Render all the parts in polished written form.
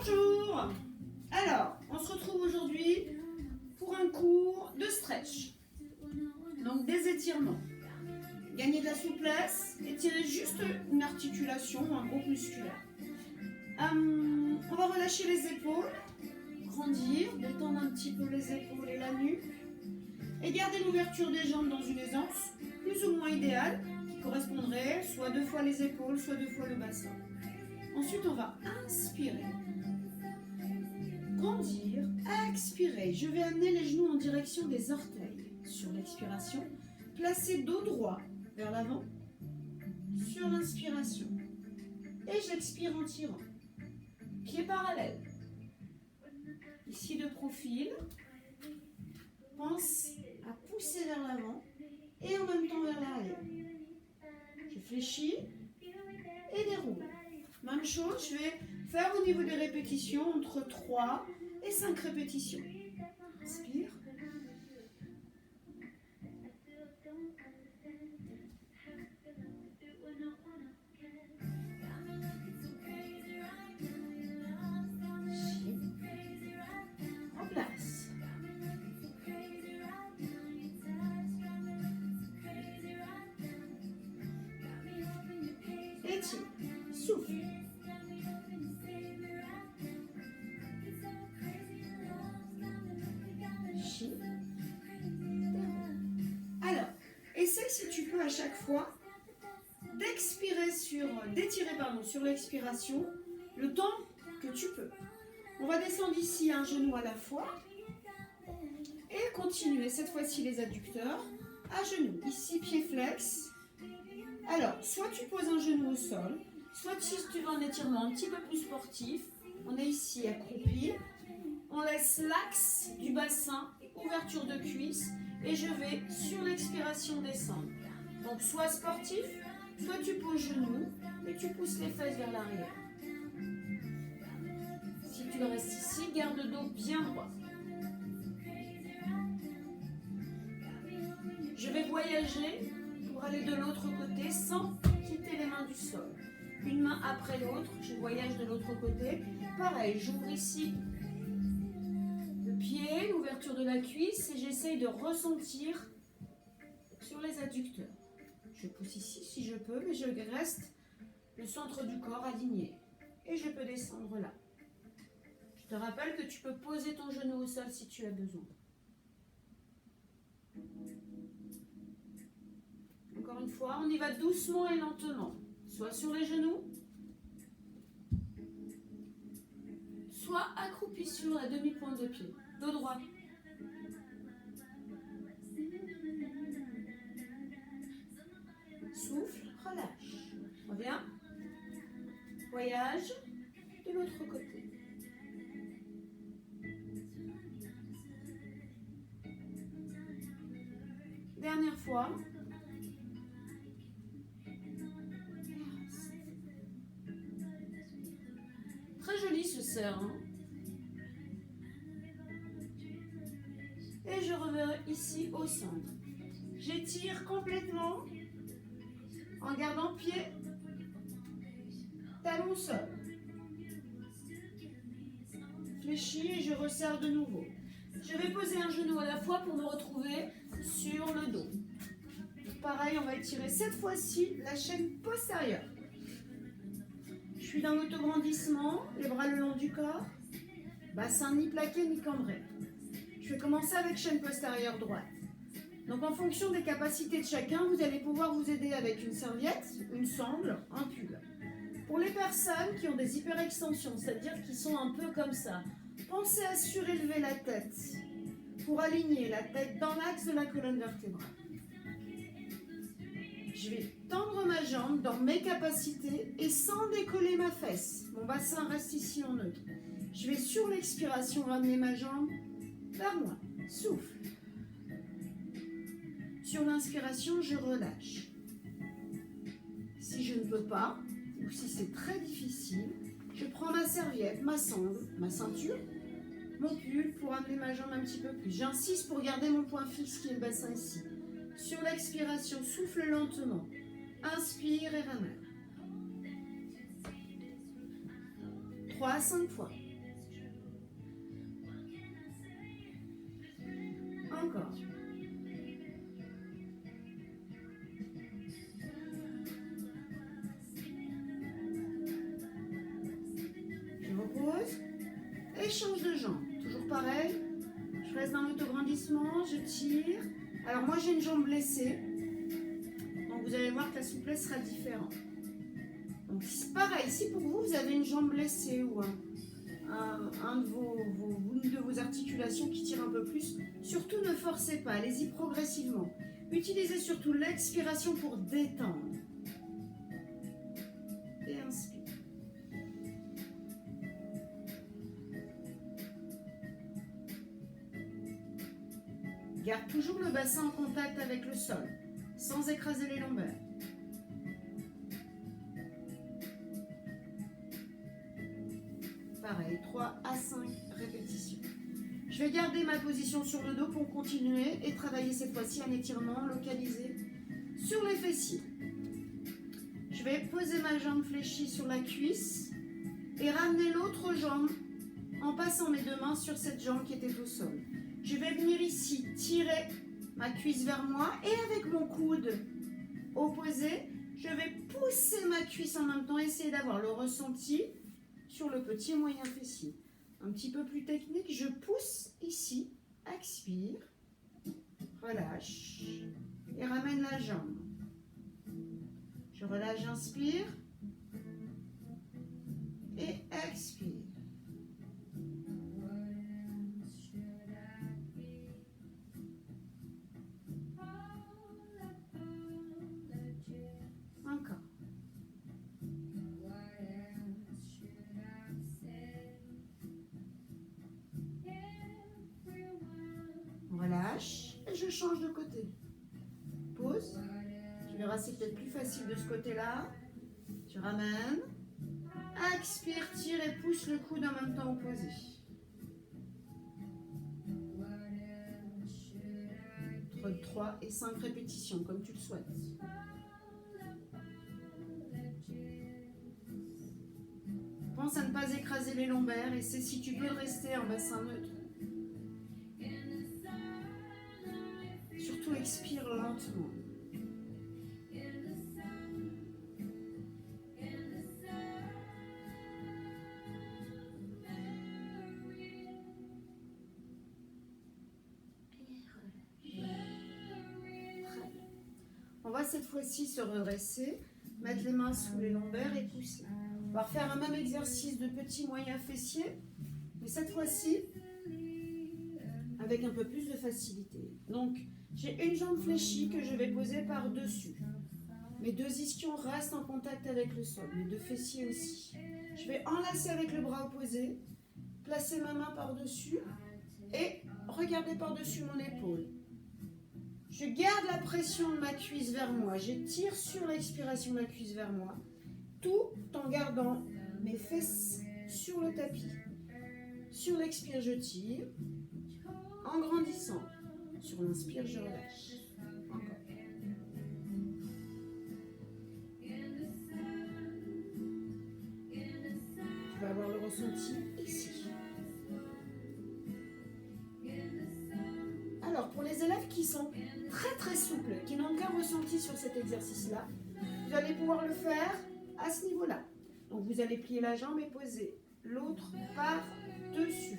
Bonjour. Alors, on se retrouve aujourd'hui pour un cours de stretch. Donc des étirements. Gagner de la souplesse, étirer juste une articulation ou un groupe musculaire. On va relâcher les épaules, grandir, détendre un petit peu les épaules et la nuque. Et garder l'ouverture des jambes dans une aisance plus ou moins idéale, qui correspondrait soit 2 fois les épaules, soit 2 fois le bassin. Ensuite, on va inspirer, grandir, expirer. Je vais amener les genoux en direction des orteils. Sur l'expiration, placer dos droit vers l'avant. Sur l'inspiration. Et j'expire en tirant. Pieds parallèles. Ici de profil. Pense à pousser vers l'avant et en même temps vers l'arrière. Je fléchis et déroule. Même chose, je vais faire au niveau des répétitions entre 3 et 5 répétitions. Inspire. En place. Étire. Souffle. Alors, essaye si tu peux à chaque fois d'étirer sur l'expiration le temps que tu peux. On va descendre ici un genou à la fois et continuer cette fois-ci les adducteurs à genoux. Ici pied flex. Alors, soit tu poses un genou au sol, soit si tu veux un étirement un petit peu plus sportif, on est ici accroupi. On laisse l'axe du bassin, ouverture de cuisse, et je vais sur l'expiration descendre. Donc soit sportif, soit tu poses genou et tu pousses les fesses vers l'arrière. Si tu restes ici, garde le dos bien droit. Je vais voyager pour aller de l'autre côté sans quitter les mains du sol. Une main après l'autre, je voyage de l'autre côté. Pareil, j'ouvre ici pied, l'ouverture de la cuisse et j'essaye de ressentir sur les adducteurs. Je pousse ici si je peux, mais je reste le centre du corps aligné. Et je peux descendre là. Je te rappelle que tu peux poser ton genou au sol si tu as besoin. Encore une fois, on y va doucement et lentement. Soit sur les genoux, soit accroupi sur la demi-pointe de pied. Dos droit. Souffle, relâche. Reviens. Voyage de l'autre côté. Dernière fois. Très joli ce cerf. Et je reviens ici au centre. J'étire complètement en gardant pied, talon au sol. Fléchis et je resserre de nouveau. Je vais poser un genou à la fois pour me retrouver sur le dos. Pareil, on va étirer cette fois-ci la chaîne postérieure. Je suis dans l'autograndissement, les bras le long du corps, bassin ni plaqué ni cambré. Je vais commencer avec chaîne postérieure droite. Donc en fonction des capacités de chacun, vous allez pouvoir vous aider avec une serviette, une sangle, un pull. Pour les personnes qui ont des hyperextensions, c'est-à-dire qui sont un peu comme ça, pensez à surélever la tête pour aligner la tête dans l'axe de la colonne vertébrale. Je vais tendre ma jambe dans mes capacités et sans décoller ma fesse. Mon bassin reste ici en neutre. Je vais sur l'expiration ramener ma jambe vers moi. Souffle. Sur l'inspiration, je relâche. Si je ne peux pas, ou si c'est très difficile, je prends ma serviette, ma sangle, ma ceinture, mon pull pour amener ma jambe un petit peu plus. J'insiste pour garder mon point fixe qui est le bassin ici. Sur l'expiration, souffle lentement. Inspire et ramène. 3 à 5 fois. encore. Je repose et change de jambe. Toujours pareil. Je reste dans l'autograndissement, je tire. Alors moi j'ai une jambe blessée. Donc vous allez voir que la souplesse sera différente. Donc pareil, si pour vous, vous avez une jambe blessée ou une de vos articulations qui tire un peu plus, surtout ne forcez pas, allez-y progressivement. Utilisez surtout l'expiration pour détendre. Et inspire. Garde toujours le bassin en contact avec le sol, sans écraser les lombaires. Pareil, 3 à 5 répétitions. Je vais garder ma position sur le dos pour continuer et travailler cette fois-ci un étirement localisé sur les fessiers. Je vais poser ma jambe fléchie sur la cuisse et ramener l'autre jambe en passant mes deux mains sur cette jambe qui était au sol. Je vais venir ici tirer ma cuisse vers moi et avec mon coude opposé, je vais pousser ma cuisse en même temps, essayer d'avoir le ressenti sur le petit et moyen fessier. Un petit peu plus technique, je pousse ici, expire, relâche et ramène la jambe. Je relâche, j'inspire et expire. Encore. Relâche et je change de côté. Pause. Tu verras, c'est peut-être plus facile de ce côté-là. Tu ramènes. Expire, tire et pousse le coude en même temps opposé. Entre 3 et 5 répétitions, comme tu le souhaites. Pense à ne pas écraser les lombaires et c'est si tu peux rester en bassin neutre. Surtout expire lentement. On va cette fois-ci se redresser, mettre les mains sous les lombaires et pousser. On va refaire un même exercice de petit moyen fessier, mais cette fois-ci avec un peu plus de facilité. Donc, j'ai une jambe fléchie que je vais poser par-dessus. Mes deux ischions restent en contact avec le sol, mes deux fessiers aussi. Je vais enlacer avec le bras opposé, placer ma main par-dessus et regarder par-dessus mon épaule. Je garde la pression de ma cuisse vers moi, j'étire sur l'expiration ma cuisse vers moi, tout en gardant mes fesses sur le tapis. Sur l'expire, je tire, en grandissant. Sur l'inspire, je relâche. Encore. Tu vas avoir le ressenti ici. Alors, pour les élèves qui sont très souples, qui n'ont aucun ressenti sur cet exercice-là, vous allez pouvoir le faire à ce niveau-là. Donc, vous allez plier la jambe et poser l'autre par-dessus.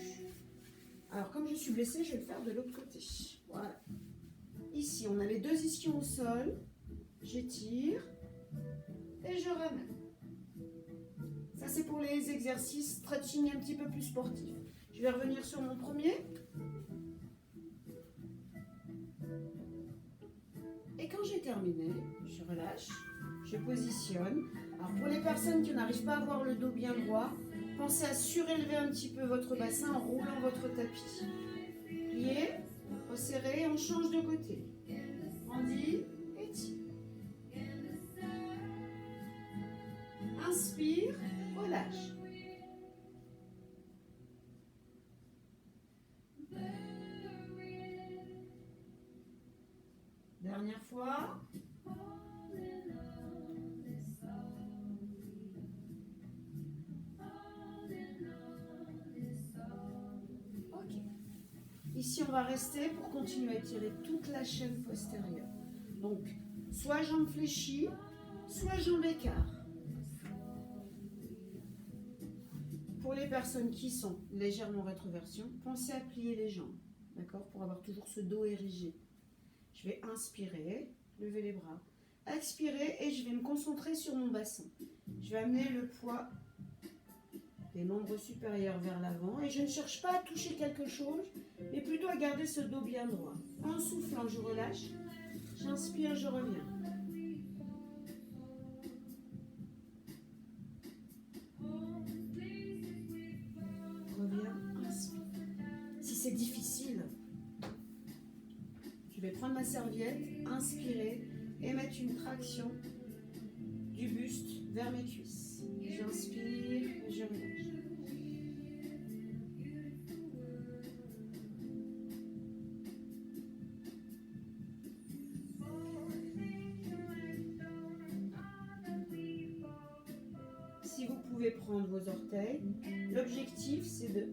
Alors, comme je suis blessée, je vais le faire de l'autre côté. Voilà. Ici, on a les deux ischions au sol. J'étire et je ramène. Ça, c'est pour les exercices stretching un petit peu plus sportifs. Je vais revenir sur mon premier. Et quand j'ai terminé, je relâche, je positionne. Alors, pour les personnes qui n'arrivent pas à avoir le dos bien droit, pensez à surélever un petit peu votre bassin en roulant votre tapis. Pliez, resserrez, on change de côté. Grandis et tire. Inspire, relâche. Dernière fois. Ici, on va rester pour continuer à étirer toute la chaîne postérieure. Donc, soit jambes fléchies, soit jambes écart. Pour les personnes qui sont légèrement rétroversion, pensez à plier les jambes, d'accord, pour avoir toujours ce dos érigé. Je vais inspirer, lever les bras, expirer et je vais me concentrer sur mon bassin. Je vais amener le poids des membres supérieurs vers l'avant et je ne cherche pas à toucher quelque chose, mais plutôt à garder ce dos bien droit. En soufflant, je relâche, j'inspire, je reviens. Reviens, inspire. Si c'est difficile, je vais prendre ma serviette, inspirer et mettre une traction du buste vers mes cuisses. J'inspire, je relâche. Si vous pouvez prendre vos orteils, l'objectif c'est de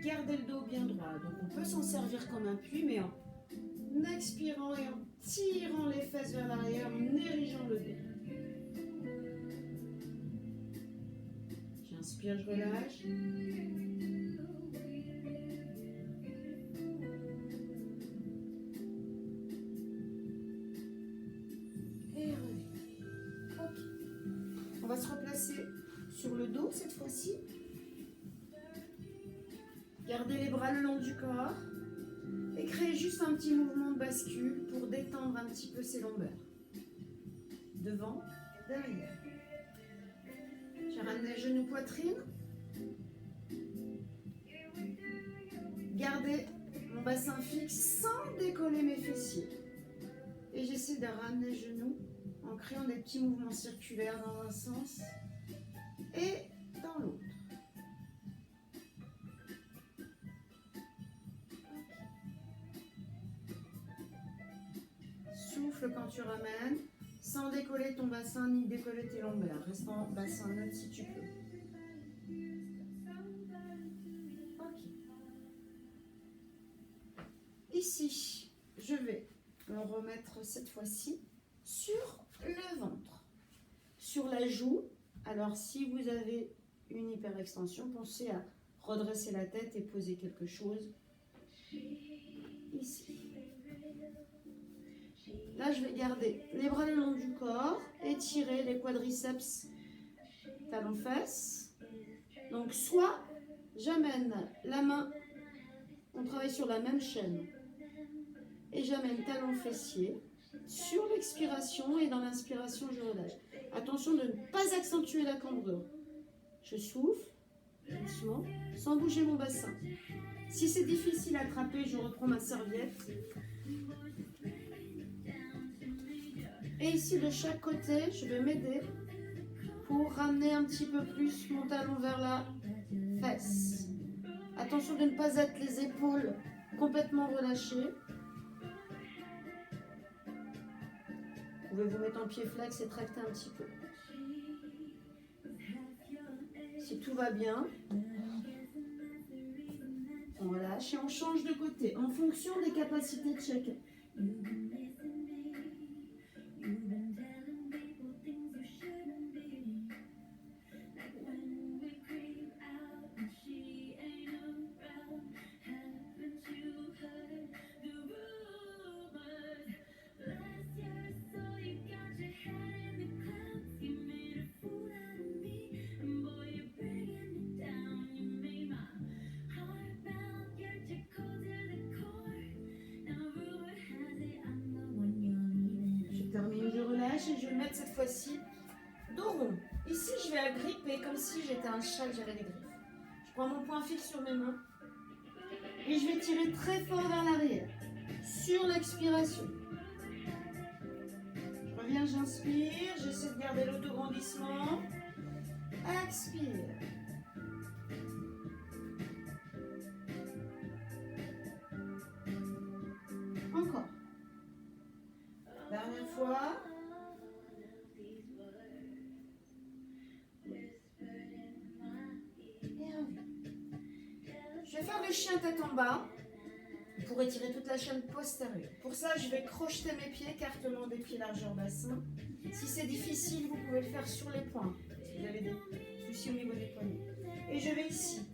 garder le dos bien droit. Donc on peut s'en servir comme un puits, mais en expirant et en tirant les fesses vers l'arrière, en érigeant le dos. J'inspire, je relâche. Et reviens. Ok. On va se replacer sur le dos cette fois-ci. Gardez les bras le long du corps et créez juste un petit mouvement de bascule pour détendre un petit peu ses lombaires. Devant, derrière. Je ramène les genoux poitrine. Gardez mon bassin fixe sans décoller mes fessiers. Et j'essaie de ramener les genoux en créant des petits mouvements circulaires dans un sens et dans l'autre. Souffle quand tu ramènes, sans décoller ton bassin ni décoller tes lombaires. Reste en bassin neutre si tu peux. Ok. Ici, je vais me remettre cette fois-ci sur le ventre, sur la joue. Alors, si vous avez une hyperextension, pensez à redresser la tête et poser quelque chose ici. Là, je vais garder les bras le long du corps, étirer les quadriceps, talons fesses. Donc, soit j'amène la main, on travaille sur la même chaîne, et j'amène talons fessiers sur l'expiration et dans l'inspiration, je relâche. Attention de ne pas accentuer la cambrure. Je souffle doucement, sans bouger mon bassin. Si c'est difficile à attraper, je reprends ma serviette. Et ici, de chaque côté, je vais m'aider pour ramener un petit peu plus mon talon vers la fesse. Attention de ne pas être les épaules complètement relâchées. Vous pouvez vous mettre en pied flex et tracter un petit peu. Si tout va bien, on relâche et on change de côté en fonction des capacités de chacun. Et je vais mettre cette fois-ci dos rond. Ici, je vais agripper comme si j'étais un chat que j'avais les griffes. Je prends mon point fixe sur mes mains et je vais tirer très fort vers l'arrière sur l'expiration. Je reviens, j'inspire, j'essaie de garder l'autograndissement. Expire. Encore. Dernière fois. Je vais faire le chien tête en bas. pour étirer toute la chaîne postérieure. Pour ça, je vais crocheter mes pieds, écartement des pieds, largeur bassin. Si c'est difficile, vous pouvez le faire sur les poings, si vous avez des soucis au niveau des poignets. Et je vais ici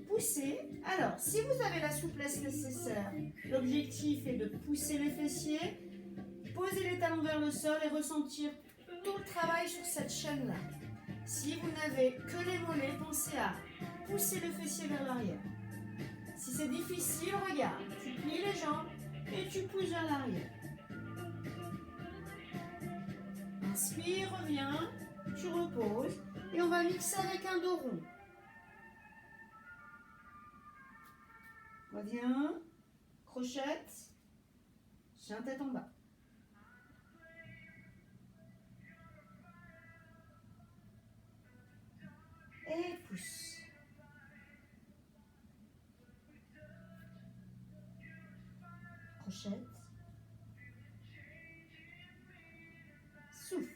pousser. Alors, si vous avez la souplesse nécessaire, l'objectif est de pousser les fessiers, poser les talons vers le sol et ressentir tout le travail sur cette chaîne-là. Si vous n'avez que les mollets, pensez à pousser le fessier vers l'arrière. Si c'est difficile, regarde, tu plies les jambes et tu pousses vers l'arrière. Inspire, reviens, tu reposes et on va mixer avec un dos rond. Reviens, crochette, chien tête en bas. Et pousse. Crochette. Souffle.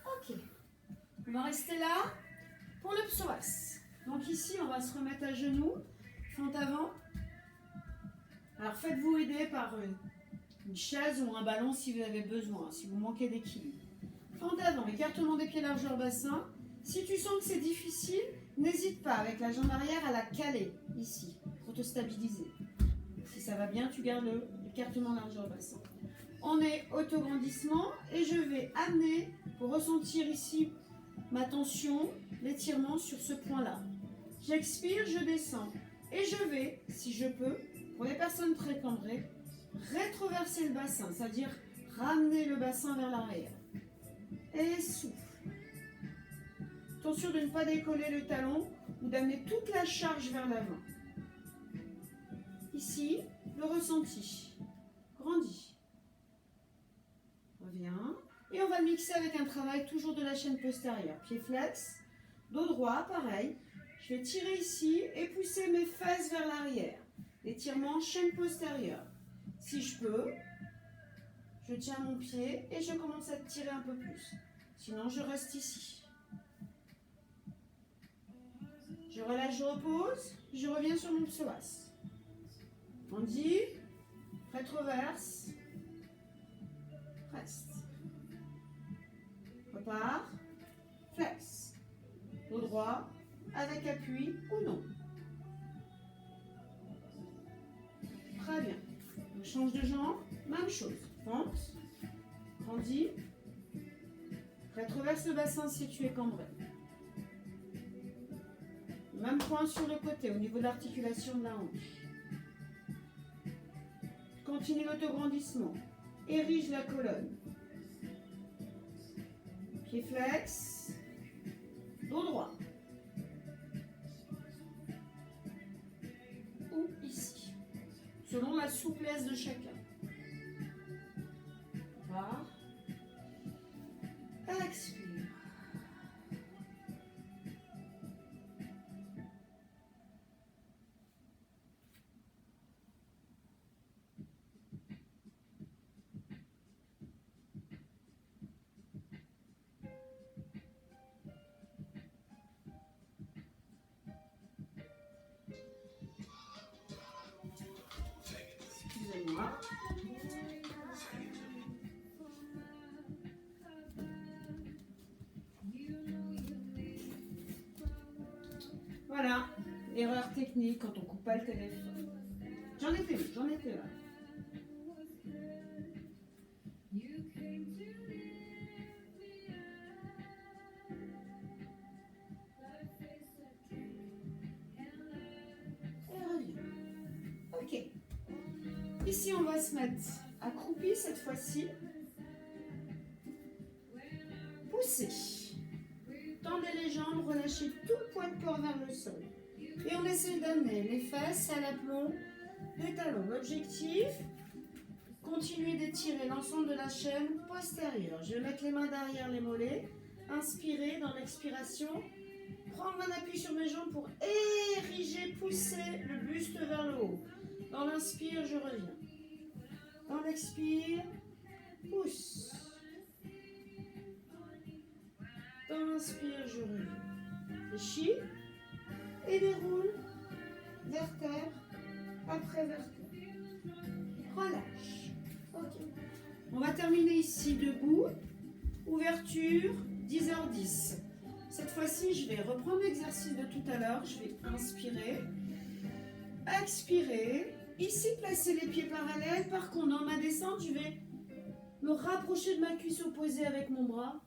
Ok. On va rester là pour le psoas. Donc ici, on va se remettre à genoux, fente avant. Alors faites-vous aider par une chaise ou un ballon si vous avez besoin, si vous manquez d'équilibre. Fente avant, écartement des pieds largeur bassin. Si tu sens que c'est difficile, n'hésite pas avec la jambe arrière à la caler ici pour te stabiliser. Si ça va bien, tu gardes l'écartement largeur bassin. On est autograndissement et je vais amener pour ressentir ici ma tension, l'étirement sur ce point-là. J'expire, je descends et je vais, si je peux, pour les personnes très cambrées, rétroverser le bassin, c'est-à-dire ramener le bassin vers l'arrière. Et souffle. Attention de ne pas décoller le talon ou d'amener toute la charge vers l'avant. Ici, le ressenti. Grandit. Reviens. Et on va le mixer avec un travail toujours de la chaîne postérieure. Pied flex, dos droit, pareil. Je vais tirer ici et pousser mes fesses vers l'arrière. Étirement, chaîne postérieure. Si je peux, je tiens mon pied et je commence à tirer un peu plus. Sinon, je reste ici. Je relâche, je repose, je reviens sur mon psoas. On dit, rétroverse, reste. Repart, flex. Dos droit, avec appui ou non. Très bien. On change de jambe, même chose. Fente, grandit, rétroverse le bassin si tu es cambré. Même point sur le côté, au niveau de l'articulation de la hanche. Continue l'autograndissement. Érige la colonne. Pied flex. Dos droit. Ou ici. Selon la souplesse de chacun. Part. Expire. Excusez-moi. Voilà, erreur technique quand on coupe pas le téléphone. J'en étais là. Et reviens. Ok. Ici, on va se mettre accroupi cette fois-ci. Poussez. Tendez les jambes, relâchez tout le poids de corps vers le sol. Et on essaie d'amener les fesses à l'aplomb des talons. L'objectif, continuez d'étirer l'ensemble de la chaîne postérieure. Je vais mettre les mains derrière les mollets. Inspirez dans l'expiration. Prendre un appui sur mes jambes pour ériger, pousser le buste vers le haut. Dans l'inspire, je reviens. Dans l'expire, pousse. Quand j'inspire, je reviens. Fléchis et déroule vertèbre après vertèbre. Relâche. Ok. On va terminer ici debout. Ouverture, 10h10. Cette fois-ci, je vais reprendre l'exercice de tout à l'heure. Je vais inspirer, expirer. Ici, placer les pieds parallèles. Par contre, dans ma descente, je vais me rapprocher de ma cuisse opposée avec mon bras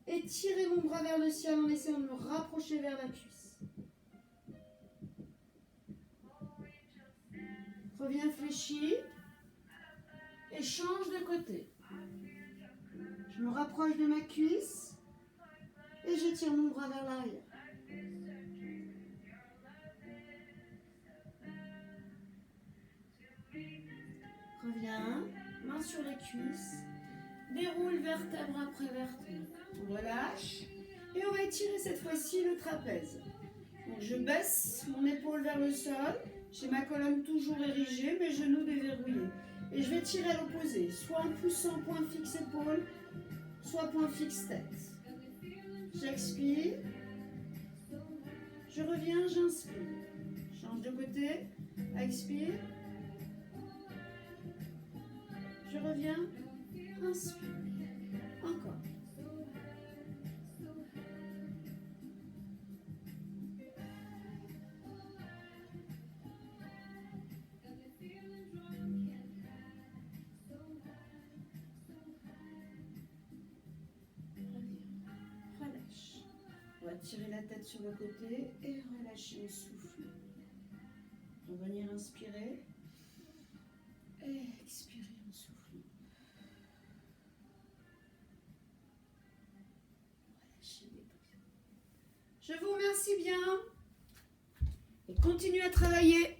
et tirer mon bras vers le ciel en essayant de me rapprocher vers la cuisse. Reviens fléchi et change de côté. Je me rapproche de ma cuisse et j'étire mon bras vers l'arrière. Reviens, main sur les cuisses, déroule vertèbre après vertèbre. On relâche et on va étirer cette fois-ci le trapèze. Donc je baisse mon épaule vers le sol, j'ai ma colonne toujours érigée, mes genoux déverrouillés. Et je vais tirer à l'opposé, soit en poussant point fixe épaule, soit point fixe tête. J'expire, je reviens, j'inspire. Change de côté, expire. Je reviens, inspire. Encore. Relâche. On va tirer la tête sur le côté et relâcher le souffle. On va venir inspirer et expirer en soufflant. Relâchez les pauses. Je vous remercie bien et continuez à travailler.